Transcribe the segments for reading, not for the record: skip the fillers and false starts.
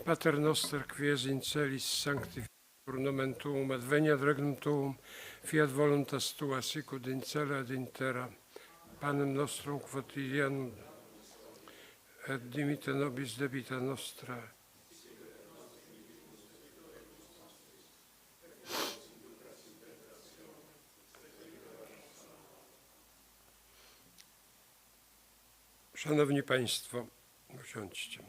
Pater noster, quies in celis sanctificatur nomen tuum, adveniat regnum tuum, fiat voluntas tua, sicut in cela et in terra. Panem nostrum quotidianum, et dimitte nobis debita nostra. Szanowni Państwo, usiądźcie.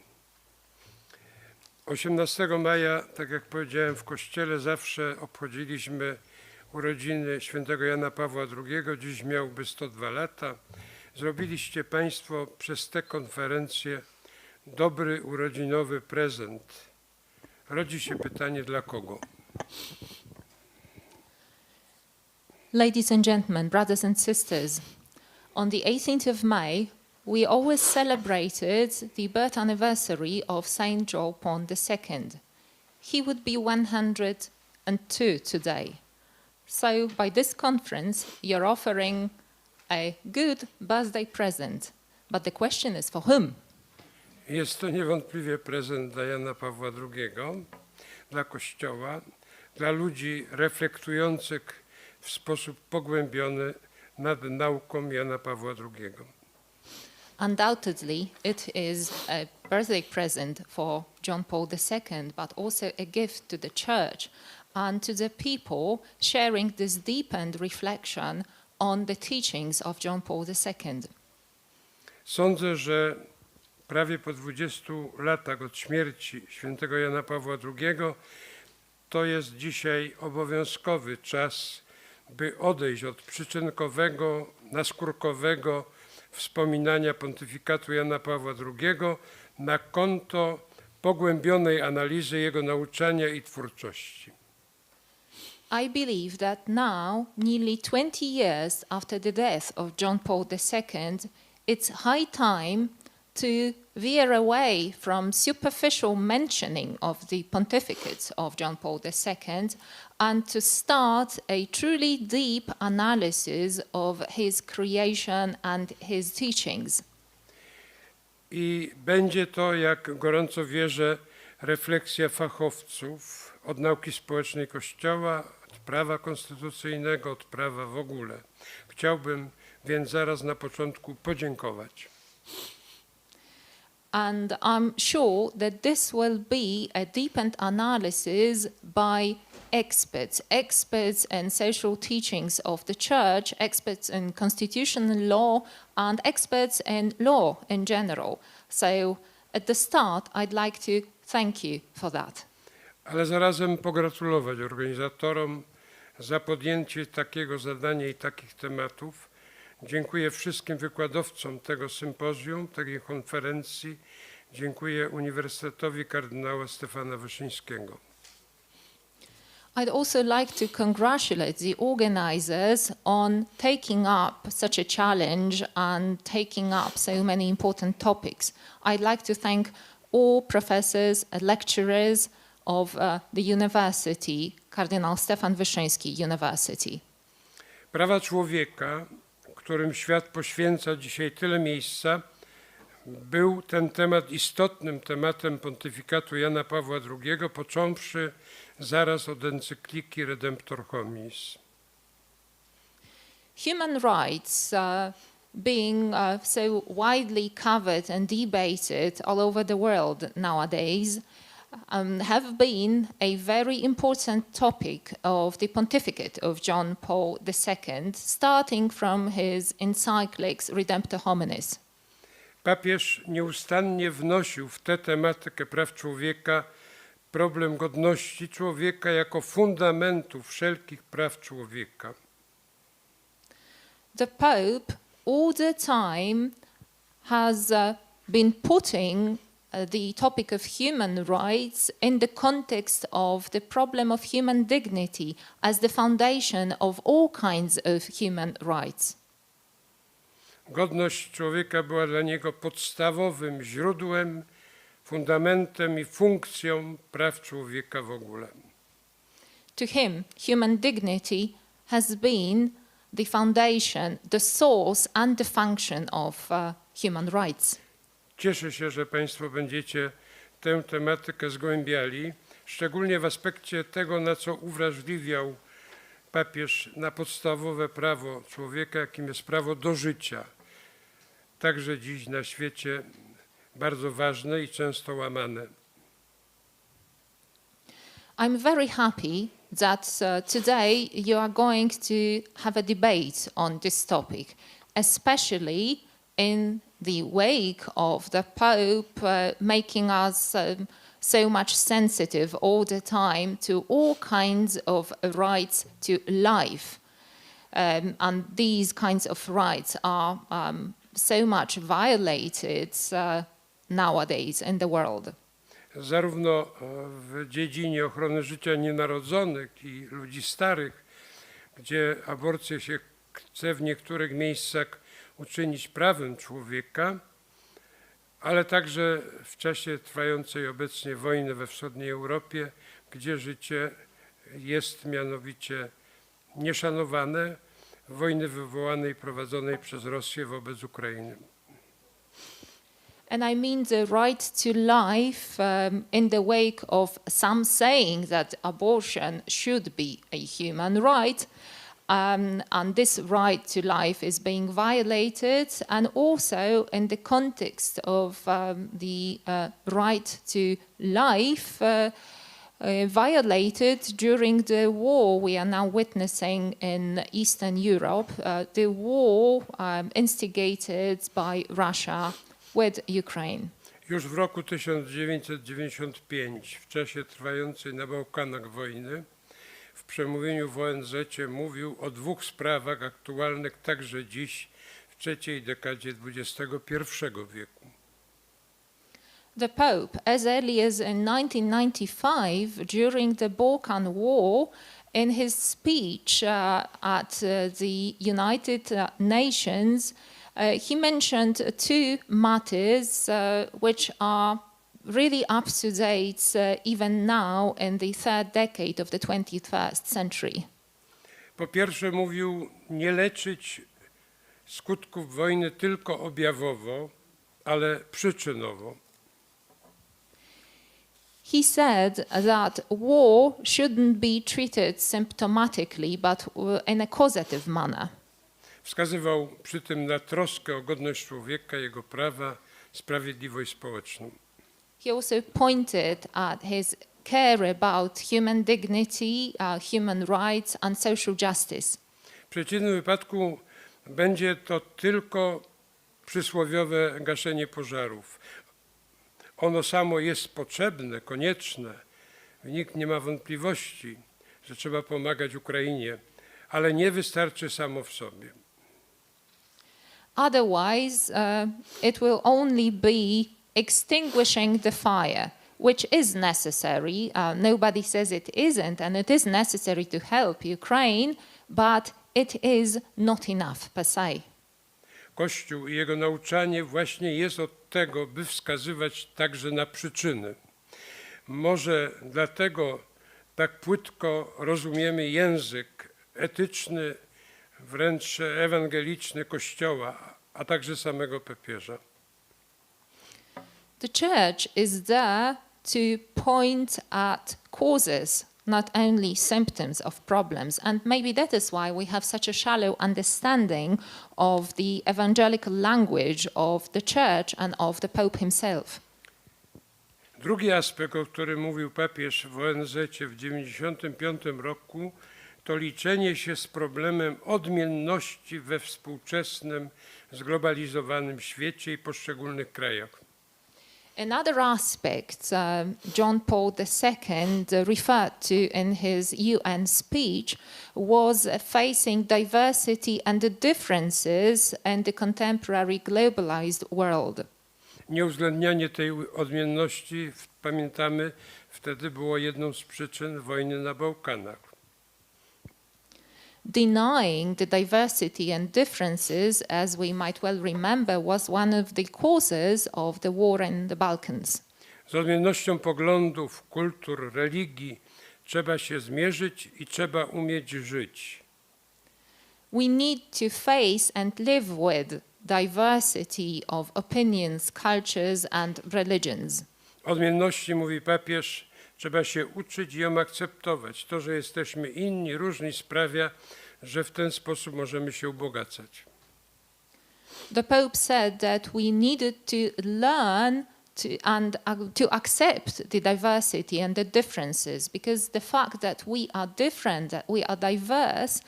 18 maja, tak jak powiedziałem, w Kościele zawsze obchodziliśmy urodziny świętego Jana Pawła II. Dziś miałby 102 lata. Zrobiliście Państwo przez tę konferencję dobry urodzinowy prezent. Rodzi się pytanie, dla kogo? Ladies and gentlemen, brothers and sisters, on the 18th of May, we always celebrated the birth anniversary of Saint John Paul II. He would be 102 today. So by this conference, you're offering a good birthday present. But the question is, for whom? Jest to niewątpliwie prezent dla Jana Pawła II, dla Kościoła, dla ludzi reflektujących w sposób pogłębiony nad nauką Jana Pawła II. Undoubtedly, it is a birthday present for John Paul II, but also a gift to the Church and to the people sharing this deepened reflection on the teachings of John Paul II. Sądzę, że prawie po 20 latach od śmierci świętego Jana Pawła II to jest dzisiaj obowiązkowy czas, by odejść od przyczynkowego, naskórkowego wspominania pontyfikatu Jana Pawła II na konto pogłębionej analizy jego nauczania i twórczości. I believe that now, nearly 20 years after the death of John Paul II, it's high time to veer away from superficial mentioning of the pontificate of John Paul II and to start a truly deep analysis of his creation and his teachings. I będzie to, jak gorąco wierzę, refleksja fachowców od nauki społecznej Kościoła, od prawa konstytucyjnego, od prawa w ogóle. Chciałbym więc zaraz na początku podziękować. And I'm sure that this will be a deepened analysis by experts in social teachings of the Church, experts in constitutional law, and experts in law in general. So at the start, I'd like to thank you for that. Ale zarazem pogratulować organizatorom za podjęcie takiego zadania i takich tematów. Dziękuję wszystkim wykładowcom tego sympozjum, tej konferencji. Dziękuję Uniwersytetowi kardynała Stefana Wyszyńskiego. I'd also like to congratulate the organizers on taking up such a challenge and taking up so many important topics. I'd like to thank all professors and lecturers of the university, Kardynał Stefan Wyszyński University. Prawa człowieka, którym świat poświęca dzisiaj tyle miejsca, był ten temat istotnym tematem pontyfikatu Jana Pawła II, począwszy zaraz od encykliki Redemptor Hominis. Human rights being so widely covered and debated all over the world nowadays have been a very important topic of the pontificate of John Paul II, starting from his encyclics Redemptor Hominis. Papież nieustannie wnosił w tę tematykę praw człowieka problem godności człowieka jako fundamentu wszelkich praw człowieka. The Pope all the time has been putting the topic of human rights in the context of the problem of human dignity as the foundation of all kinds of human rights. Godność człowieka była dla niego podstawowym źródłem, fundamentem i funkcją praw człowieka w ogóle. To him, human dignity has been the foundation, the source and the function of human rights. Cieszę się, że Państwo będziecie tę tematykę zgłębiali, szczególnie w aspekcie tego, na co uwrażliwiał papież, na podstawowe prawo człowieka, jakim jest prawo do życia. Także dziś na świecie bardzo ważne i często łamane. I'm very happy that today you are going to have a debate on this topic, especially in the wake of the Pope making us so much sensitive all the time to all kinds of rights to life. And these kinds of rights are so much violated nowadays in the world. Zarówno w dziedzinie ochrony życia nienarodzonych i ludzi starych, gdzie aborcję się chce w niektórych miejscach uczynić prawem człowieka, ale także w czasie trwającej obecnie wojny we wschodniej Europie, gdzie życie jest mianowicie nieszanowane, wojny wywołanej i prowadzonej przez Rosję wobec Ukrainy. And I mean the right to life in the wake of some saying that abortion should be a human right, and this right to life is being violated, and also in the context of the right to life violated during the war we are now witnessing in Eastern Europe, the war instigated by Russia with Ukraine. Już w roku 1995, w czasie trwającej na Bałkanach wojny, w przemówieniu w ONZ mówił o dwóch sprawach aktualnych także dziś, w trzeciej dekadzie XXI wieku. The Pope, as early as in 1995, during the Balkan War, in his speech at the United Nations, he mentioned two matters which are really up to date even now in the third decade of the 21st century. Po pierwsze mówił nie leczyć skutków wojny tylko objawowo, ale przyczynowo. He said that war shouldn't be treated symptomatically, but in a causative manner. Wskazywał przy tym na troskę o godność człowieka, jego prawa, sprawiedliwość społeczną. He also pointed at his care about human dignity, human rights and social justice. W przeciwnym wypadku będzie to tylko przysłowiowe gaszenie pożarów. Ono samo jest potrzebne, konieczne. Nikt nie ma wątpliwości, że trzeba pomagać Ukrainie, ale nie wystarczy samo w sobie. Otherwise, it will only be extinguishing the fire, which is necessary. Nobody says it isn't, and it is necessary to help Ukraine, but it is not enough per se. Kościół i jego nauczanie właśnie jest od tego, by wskazywać także na przyczyny. Może dlatego tak płytko rozumiemy język etyczny, wręcz ewangeliczny Kościoła, a także samego papieża. The church is there to point at causes, not only symptoms of problems. And maybe that is why we have such a shallow understanding of the evangelical language of the church and of the Pope himself. Drugi aspekt, o którym mówił papież w ONZ w 1995 roku, to liczenie się z problemem odmienności we współczesnym, zglobalizowanym świecie i poszczególnych krajach. Another aspect John Paul II referred to in his UN speech was facing diversity and the differences in the contemporary globalized world. Nieuwzględnianie tej odmienności, pamiętamy, wtedy było jedną z przyczyn wojny na Bałkanach. Denying the diversity and differences, as we might well remember, was one of the causes of the war in the Balkans. Z odmiennością poglądów, kultur, religii trzeba się zmierzyć i trzeba umieć żyć. We need to face and live with diversity of opinions, cultures and religions. Odmienności, mówi papież, trzeba się uczyć i ją akceptować. To, że jesteśmy inni, różni, sprawia, że w ten sposób możemy się ubogacać. The Pope said that we needed to learn to accept the diversity and the differences, because the fact that we are different, that we are diverse,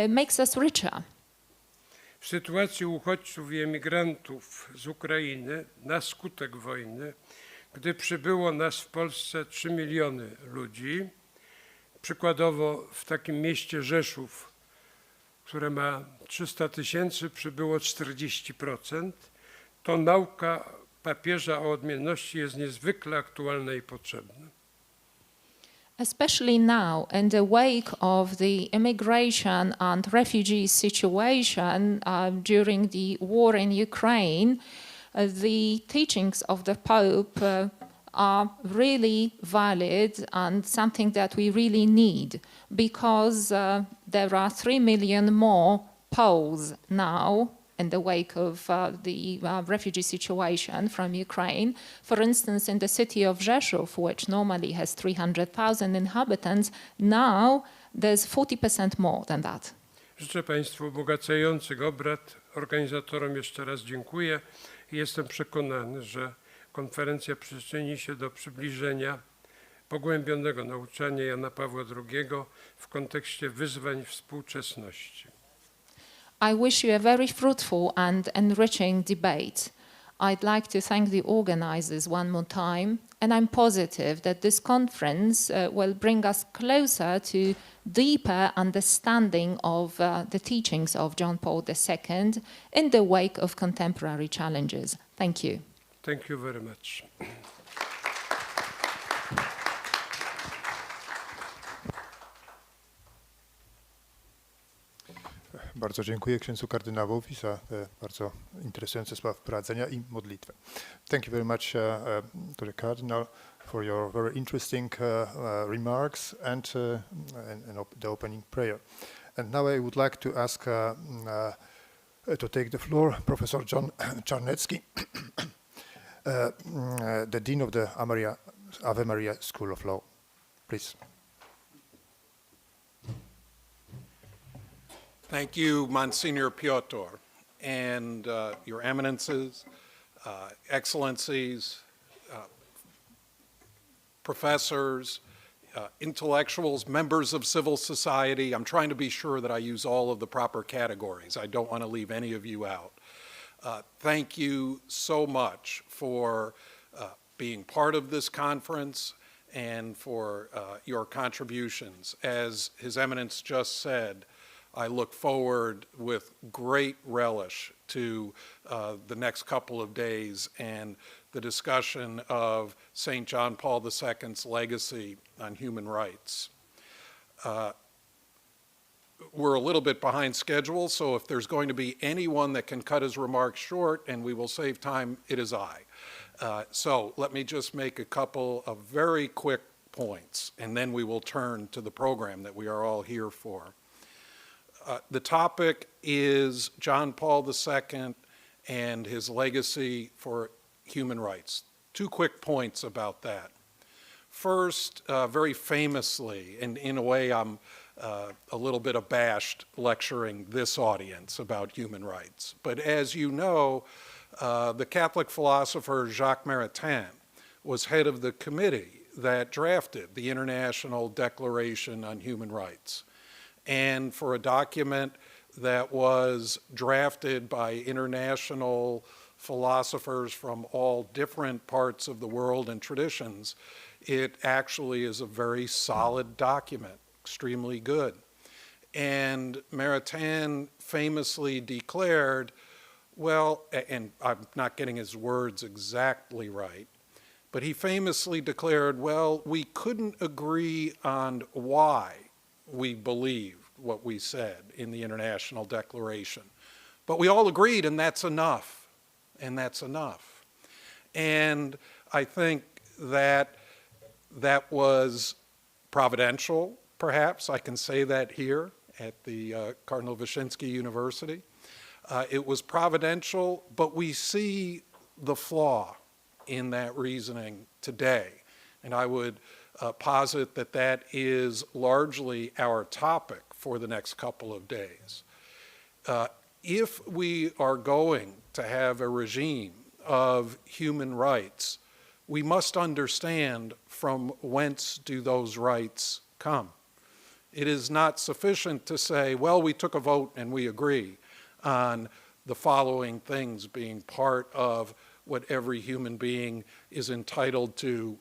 makes us richer. W sytuacji uchodźców i emigrantów z Ukrainy na skutek wojny, gdy przybyło nas w Polsce 3 miliony ludzi, przykładowo w takim mieście Rzeszów, które ma 300 000, przybyło 40%, to nauka papieża o odmienności jest niezwykle aktualna i potrzebna. Especially now, in the wake of the immigration and refugee situation during the war in Ukraine, the teachings of the Pope are really valid and something that we really need, because there are 3 million more Poles now in the wake of the refugee situation from Ukraine. For instance, in the city of Rzeszów, which normally has 300,000 inhabitants, now there's 40% more than that. Życzę Państwu ubogacających obrad. Organizatorom jeszcze raz dziękuję i jestem przekonany, że konferencja przyczyni się do przybliżenia pogłębionego nauczania Jana Pawła II w kontekście wyzwań współczesności. I wish you a very fruitful and enriching debate. I'd like to thank the organizers one more time, and I'm positive that this conference will bring us closer to deeper understanding of the teachings of John Paul II in the wake of contemporary challenges. Thank you. Thank you very much. Bardzo dziękuję księdzu kardynałowi za bardzo interesujące słowa wprowadzenia i modlitwę. Thank you very much to the cardinal for your very interesting remarks and the opening prayer. And now I would like to ask to take the floor Professor John Czarnecki, the Dean of the Ave Maria School of Law. Please. Thank you, Monsignor Piotr, and your eminences, excellencies, professors, intellectuals, members of civil society. I'm trying to be sure that I use all of the proper categories. I don't want to leave any of you out. Thank you so much for being part of this conference and for your contributions. As His Eminence just said, I look forward with great relish to the next couple of days and the discussion of St. John Paul II's legacy on human rights. We're a little bit behind schedule, so if there's going to be anyone that can cut his remarks short and we will save time, it is I. So let me just make a couple of very quick points, and then we will turn to the program that we are all here for. The topic is John Paul II and his legacy for human rights. Two quick points about that. First, very famously, and in a way I'm a little bit abashed lecturing this audience about human rights, but as you know, the Catholic philosopher Jacques Maritain was head of the committee that drafted the International Declaration on Human Rights. And for a document that was drafted by international philosophers from all different parts of the world and traditions, it actually is a very solid document, extremely good. And Maritain famously declared, well, and I'm not getting his words exactly right, but he famously declared, well, we couldn't agree on why we believed what we said in the International Declaration. But we all agreed, and that's enough. And that's enough. And I think that that was providential, perhaps. I can say that here at the Cardinal Wyszynski University. It was providential, but we see the flaw in that reasoning today. And I would posit that that is largely our topic for the next couple of days. If we are going to have a regime of human rights, we must understand from whence do those rights come. It is not sufficient to say, well, we took a vote and we agree on the following things being part of what every human being is entitled to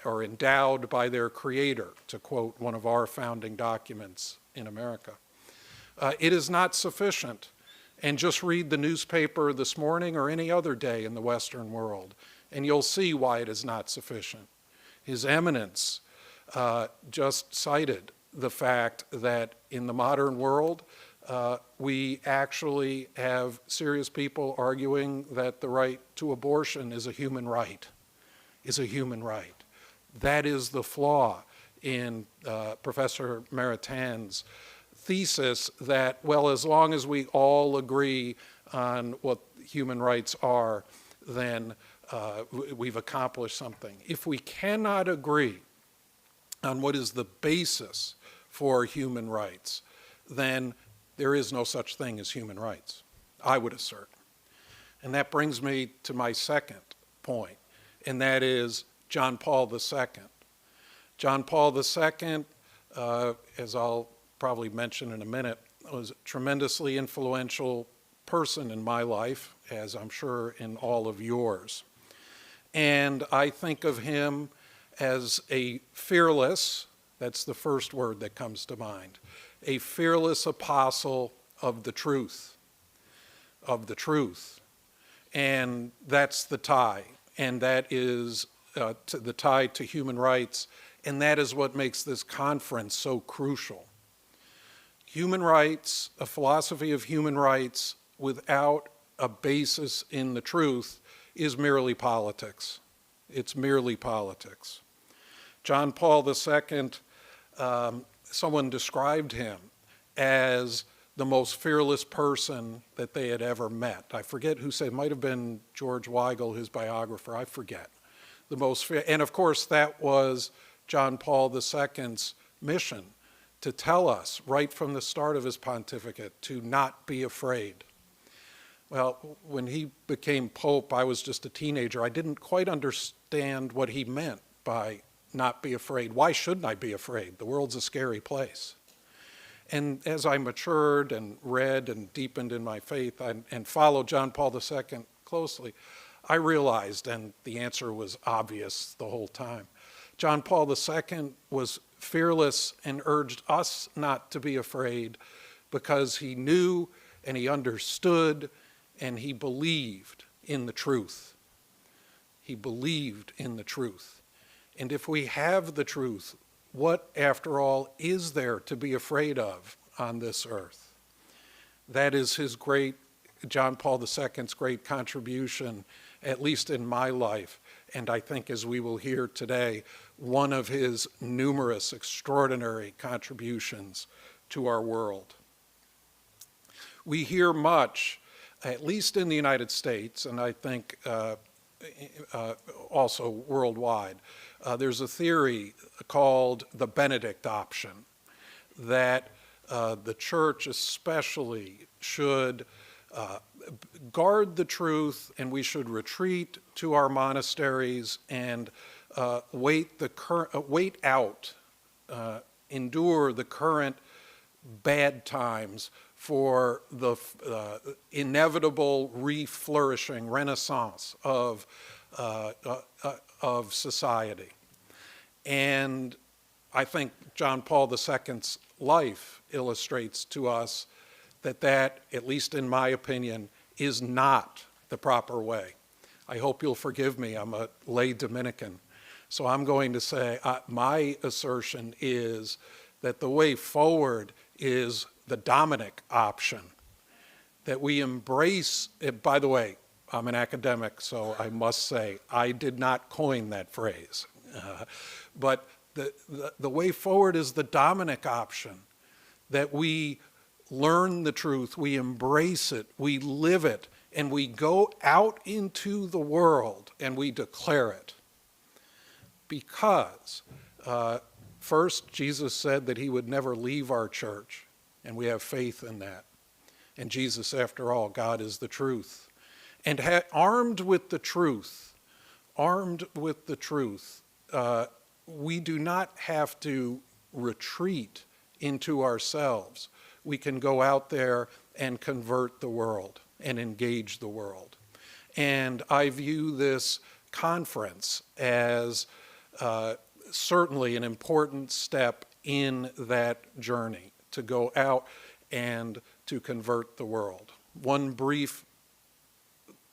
or endowed by their creator, to quote one of our founding documents in America. It is not sufficient. And just read the newspaper this morning or any other day in the Western world, and you'll see why it is not sufficient. His Eminence just cited the fact that in the modern world, we actually have serious people arguing that the right to abortion is a human right, That is the flaw in Professor Maritan's thesis that, well, as long as we all agree on what human rights are, then we've accomplished something. If we cannot agree on what is the basis for human rights, then there is no such thing as human rights, I would assert. And that brings me to my second point, and that is John Paul II. John Paul II, as I'll probably mention in a minute, was a tremendously influential person in my life, as I'm sure in all of yours. And I think of him as a fearless, that's the first word that comes to mind, a fearless apostle of the truth, And that's the tie, and that is the tie to human rights, and that is what makes this conference so crucial. Human rights, a philosophy of human rights without a basis in the truth is merely politics. It's merely politics. John Paul II, someone described him as the most fearless person that they had ever met. I forget who said, it might have been George Weigel, his biographer, I forget. And of course that was John Paul II's mission, to tell us right from the start of his pontificate to not be afraid. Well, when he became Pope, I was just a teenager. I didn't quite understand what he meant by not be afraid. Why shouldn't I be afraid? The world's a scary place. And as I matured and read and deepened in my faith and followed John Paul II closely, I realized, and the answer was obvious the whole time, John Paul II was fearless and urged us not to be afraid because he knew and he understood and he believed in the truth. He believed in the truth. And if we have the truth, what, after all, is there to be afraid of on this earth? That is John Paul II's great contribution, at least in my life, and I think, as we will hear today, one of his numerous extraordinary contributions to our world. We hear much, at least in the United States, and I think also worldwide, there's a theory called the Benedict option, that the church especially should guard the truth, and we should retreat to our monasteries and endure the current bad times for the inevitable re-flourishing renaissance of society. And I think John Paul II's life illustrates to us that, at least in my opinion, is not the proper way. I hope you'll forgive me, I'm a lay Dominican. So I'm going to say my assertion is that the way forward is the Dominic option, that we embrace it. By the way, I'm an academic, so I must say I did not coin that phrase. But the way forward is the Dominic option, that we learn the truth, we embrace it, we live it, and we go out into the world and we declare it. because first, Jesus said that he would never leave our church, and we have faith in that. And Jesus, after all, God is the truth. And armed with the truth, we do not have to retreat into ourselves. We can go out there and convert the world and engage the world. And I view this conference as certainly an important step in that journey to go out and to convert the world. One brief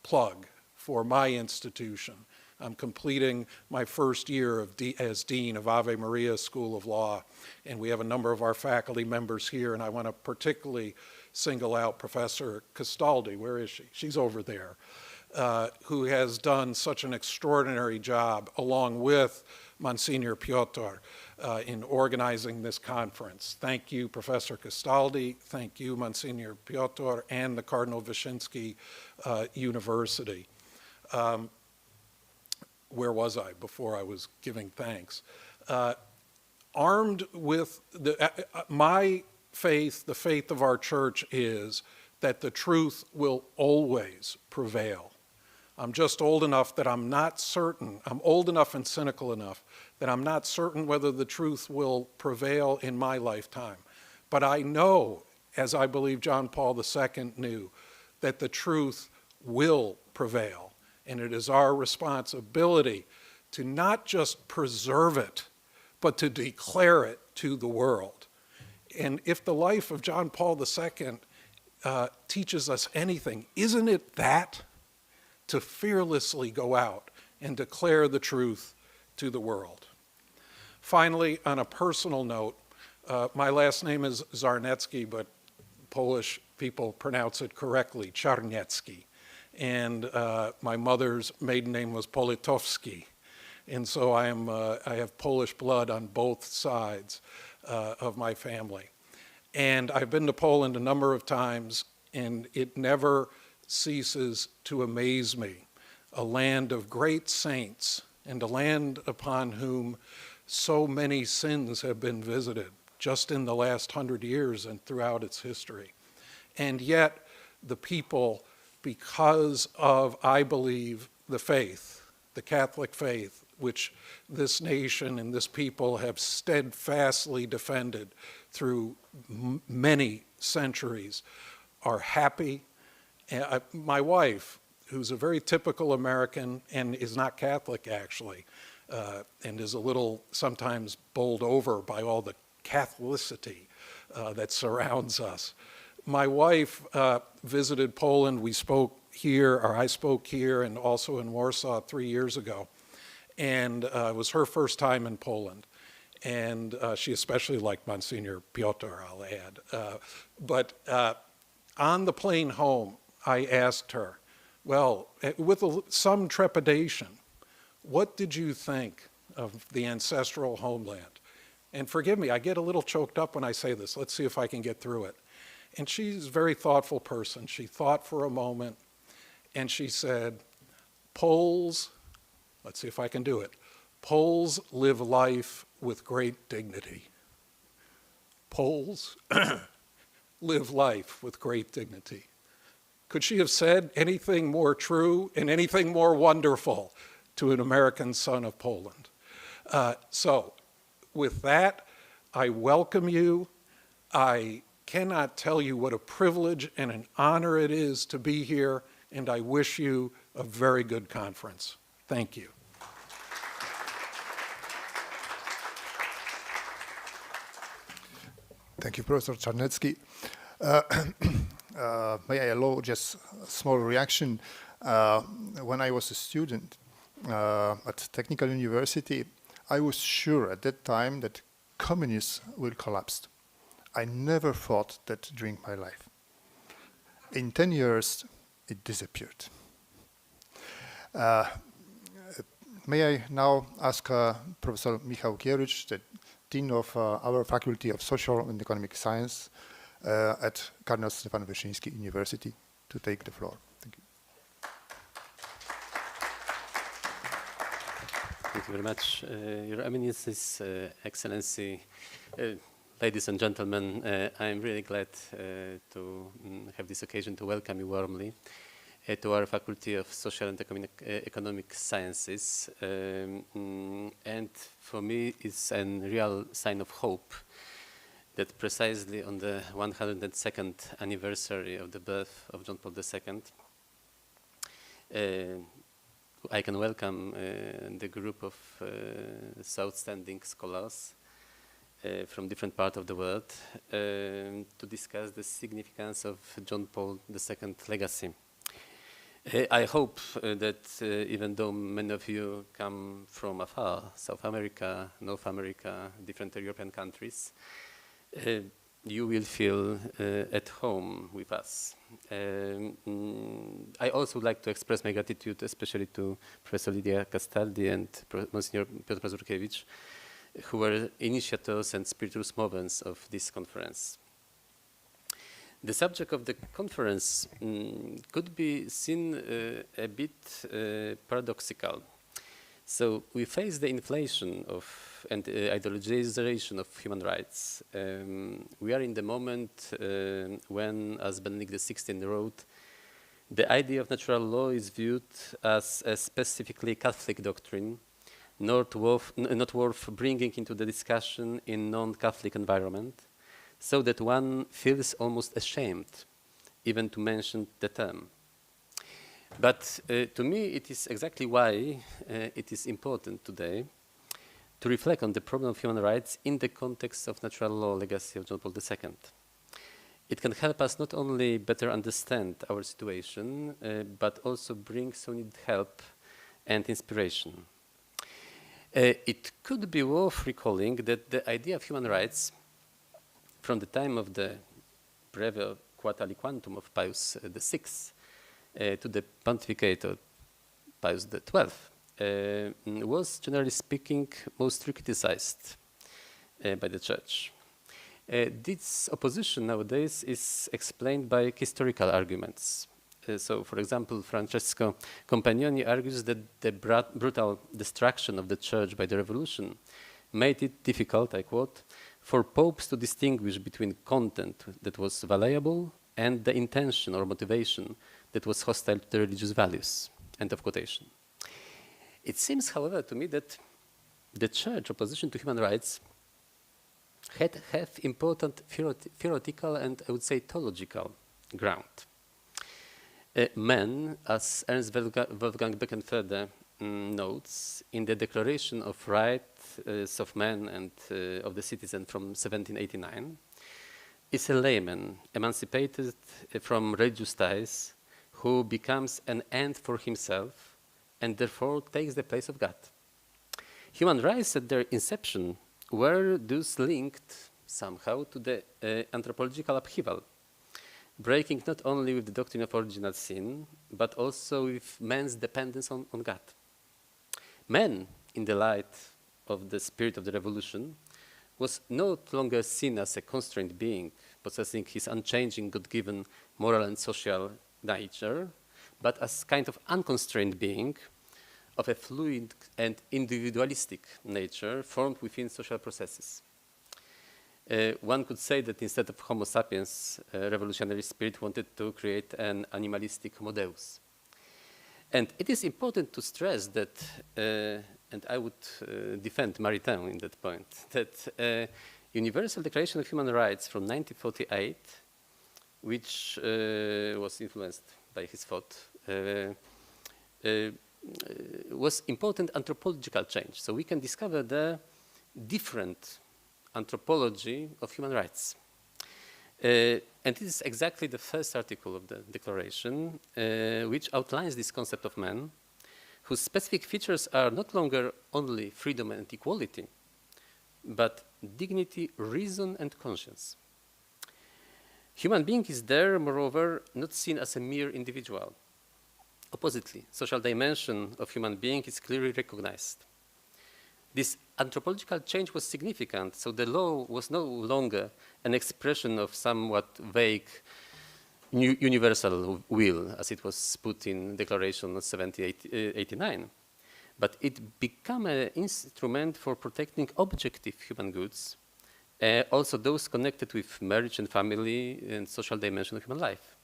plug for my institution. I'm completing my first year as Dean of Ave Maria School of Law, and we have a number of our faculty members here, and I want to particularly single out Professor Castaldi. Where is she? She's over there, who has done such an extraordinary job, along with Monsignor Piotr, in organizing this conference. Thank you, Professor Castaldi. Thank you, Monsignor Piotr, and the Cardinal Wyszynski University. Where was I before I was giving thanks? Armed with my faith, the faith of our church is that the truth will always prevail. I'm just old enough that I'm not certain, I'm old enough and cynical enough that I'm not certain whether the truth will prevail in my lifetime. But I know, as I believe John Paul II knew, that the truth will prevail. And it is our responsibility to not just preserve it, but to declare it to the world. And if the life of John Paul II teaches us anything, isn't it that? To fearlessly go out and declare the truth to the world. Finally, on a personal note, my last name is Czarnecki, but Polish people pronounce it correctly, Czarnecki. And my mother's maiden name was Politowski. And so I have Polish blood on both sides of my family. And I've been to Poland a number of times, and it never ceases to amaze me. A land of great saints, and a land upon whom so many sins have been visited just in the last 100 years and throughout its history. And yet the people, because of, I believe, the faith, the Catholic faith, which this nation and this people have steadfastly defended through many centuries, are happy. My wife, who's a very typical American and is not Catholic actually, and is a little sometimes bowled over by all the Catholicity that surrounds us. My wife visited Poland. We spoke here, or I spoke here, and also in Warsaw 3 years ago. And it was her first time in Poland. And she especially liked Monsignor Piotr, I'll add. But on the plane home, I asked her, well, with some trepidation, what did you think of the ancestral homeland? And forgive me, I get a little choked up when I say this. Let's see if I can get through it. And she's a very thoughtful person. She thought for a moment, and she said, Poles, let's see if I can do it, Poles live life with great dignity. Poles live life with great dignity. Could she have said anything more true and anything more wonderful to an American son of Poland? So with that, I welcome you. I cannot tell you what a privilege and an honor it is to be here, and I wish you a very good conference. Thank you. Thank you, Professor Czarnecki. May I allow just a small reaction? When I was a student at Technical University, I was sure at that time that communism will collapse. I never thought that during my life. In 10 years, it disappeared. May I now ask Professor Michał Gierycz, the Dean of our Faculty of Social and Economic Science at Cardinal Stefan Wyszyński University, to take the floor. Thank you. Thank you very much. Your Eminences, Excellency, ladies and gentlemen, I'm really glad to have this occasion to welcome you warmly to our Faculty of Social and Economic Sciences. And for me, it's a real sign of hope that precisely on the 102nd anniversary of the birth of John Paul II, I can welcome the group of so outstanding scholars from different parts of the world to discuss the significance of John Paul II legacy. I hope that even though many of you come from afar, South America, North America, different European countries, you will feel at home with us. I also would like to express my gratitude, especially to Professor Lidia Castaldi and Monsignor Piotr Mazurkiewicz, who were initiators and spiritus movens of this conference. The subject of the conference could be seen a bit paradoxical. So we face the inflation of and ideologization of human rights. We are in the moment when, as Benedict XVI wrote, the idea of natural law is viewed as a specifically Catholic doctrine, not worth bringing into the discussion in non-Catholic environment, so that one feels almost ashamed even to mention the term. But to me, it is exactly why it is important today to reflect on the problem of human rights in the context of natural law legacy of John Paul II. It can help us not only better understand our situation, but also bring so needed help and inspiration. It could be worth recalling that the idea of human rights from the time of the Breviar Quartali Quantum of Pius VI to the pontificate of Pius XII was, generally speaking, mostly criticized by the Church. This opposition nowadays is explained by historical arguments. So, for example, Francesco Compagnoni argues that the brutal destruction of the Church by the Revolution made it difficult, I quote, for popes to distinguish between content that was valuable and the intention or motivation that was hostile to the religious values. End of quotation. It seems, however, to me that the Church opposition to human rights have important theoretical and, I would say, theological ground. Men, as Ernst Wolfgang Beckenförde notes, in the Declaration of Rights of Man and of the Citizen from 1789, is a layman emancipated from religious ties who becomes an end for himself and therefore takes the place of God. Human rights at their inception were thus linked somehow to the anthropological upheaval, breaking not only with the doctrine of original sin, but also with man's dependence on God. Man, in the light of the spirit of the revolution, was no longer seen as a constrained being, possessing his unchanging God-given moral and social nature, but as kind of unconstrained being of a fluid and individualistic nature formed within social processes. One could say that instead of Homo sapiens, revolutionary spirit wanted to create an animalistic Homo Deus. And it is important to stress that, and I would defend Maritain in that point, that Universal Declaration of Human Rights from 1948, which was influenced by his thought, was important anthropological change. So we can discover the different anthropology of human rights. And this is exactly the first article of the Declaration, which outlines this concept of man, whose specific features are not longer only freedom and equality, but dignity, reason, and conscience. Human being is there, moreover, not seen as a mere individual. Oppositely, social dimension of human being is clearly recognized. This anthropological change was significant, so the law was no longer an expression of somewhat vague universal will, as it was put in Declaration of 1789, but it became an instrument for protecting objective human goods, also those connected with marriage and family and social dimension of human life,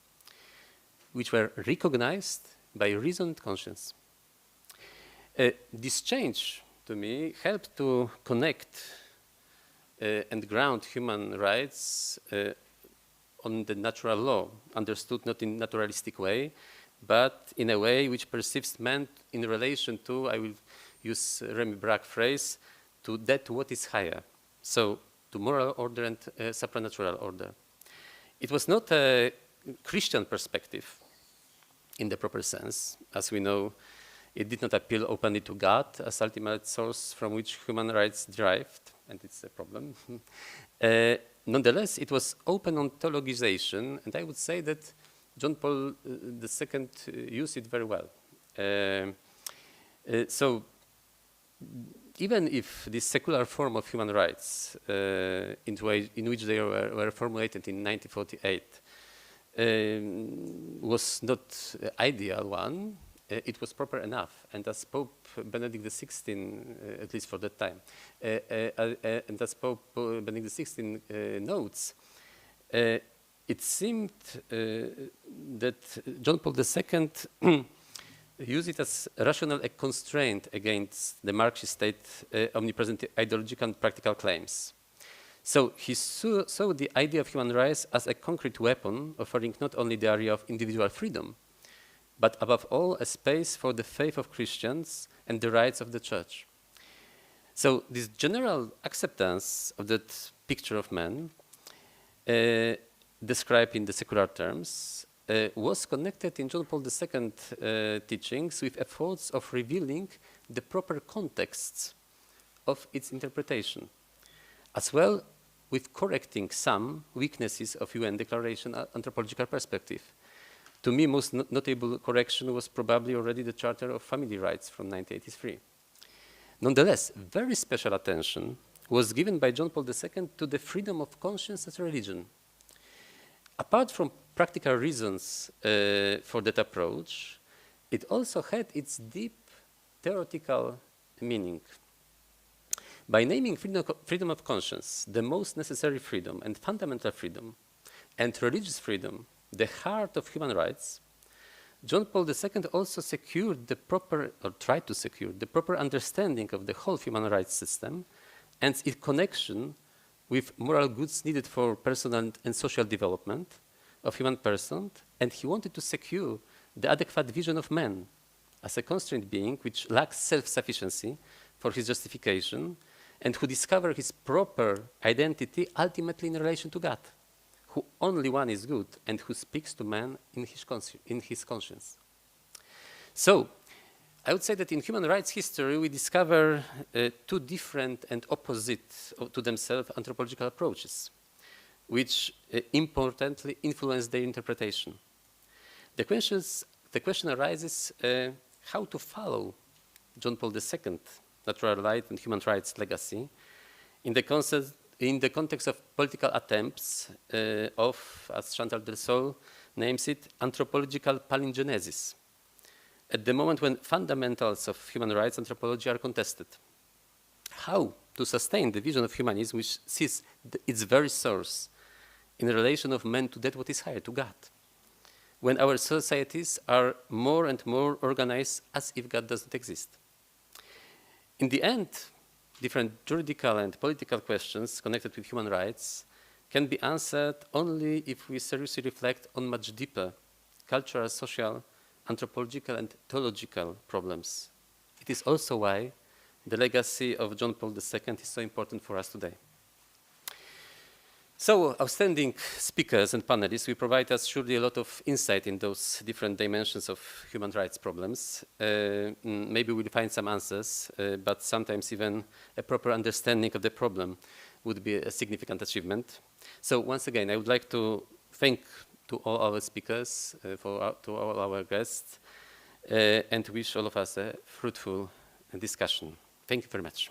which were recognized by reason and conscience. This change, to me, helped to connect and ground human rights on the natural law, understood not in naturalistic way, but in a way which perceives man in relation to, I will use Remy Braque's phrase, to that what is higher. So to moral order and supernatural order. It was not a Christian perspective in the proper sense. As we know, it did not appeal openly to God as ultimate source from which human rights derived, and it's a problem. Nonetheless, it was open on theologization, and I would say that John Paul II used it very well. So even if this secular form of human rights, in which they were formulated in 1948, was not an ideal one, it was proper enough. And as Pope Benedict XVI, at least for that time, and as Pope Benedict XVI notes, it seemed that John Paul II used it as rational a constraint against the Marxist state omnipresent ideological and practical claims. So he saw the idea of human rights as a concrete weapon offering not only the area of individual freedom, but above all a space for the faith of Christians and the rights of the church. So this general acceptance of that picture of man described in the secular terms was connected in John Paul II teachings with efforts of revealing the proper contexts of its interpretation, as well with correcting some weaknesses of UN Declaration anthropological perspective. To me, most notable correction was probably already the Charter of Family Rights from 1983. Nonetheless, very special attention was given by John Paul II to the freedom of conscience as a religion. Apart from practical reasons for that approach, it also had its deep theoretical meaning. By naming freedom of conscience, the most necessary freedom and fundamental freedom, and religious freedom, the heart of human rights, John Paul II also secured the proper, or tried to secure, the proper understanding of the whole human rights system and its connection with moral goods needed for personal and social development of human person, and he wanted to secure the adequate vision of man as a constrained being which lacks self-sufficiency for his justification and who discovered his proper identity ultimately in relation to God, who only one is good and who speaks to man in his conscience. So, I would say that in human rights history we discover two different and opposite to themselves anthropological approaches, which importantly influence their interpretation. The question arises how to follow John Paul II, natural right and human rights legacy, in the context of political attempts of, as Chantal Delsol names it, anthropological palingenesis, at the moment when fundamentals of human rights anthropology are contested. How to sustain the vision of humanism which sees its very source in the relation of man to that what is higher, to God, when our societies are more and more organized as if God doesn't exist. In the end, different juridical and political questions connected with human rights can be answered only if we seriously reflect on much deeper cultural, social, anthropological, and theological problems. It is also why the legacy of John Paul II is so important for us today. So, outstanding speakers and panelists will provide us surely a lot of insight in those different dimensions of human rights problems. Maybe we'll find some answers, but sometimes even a proper understanding of the problem would be a significant achievement. So once again, I would like to thank to all our speakers, to all our guests, and wish all of us a fruitful discussion. Thank you very much.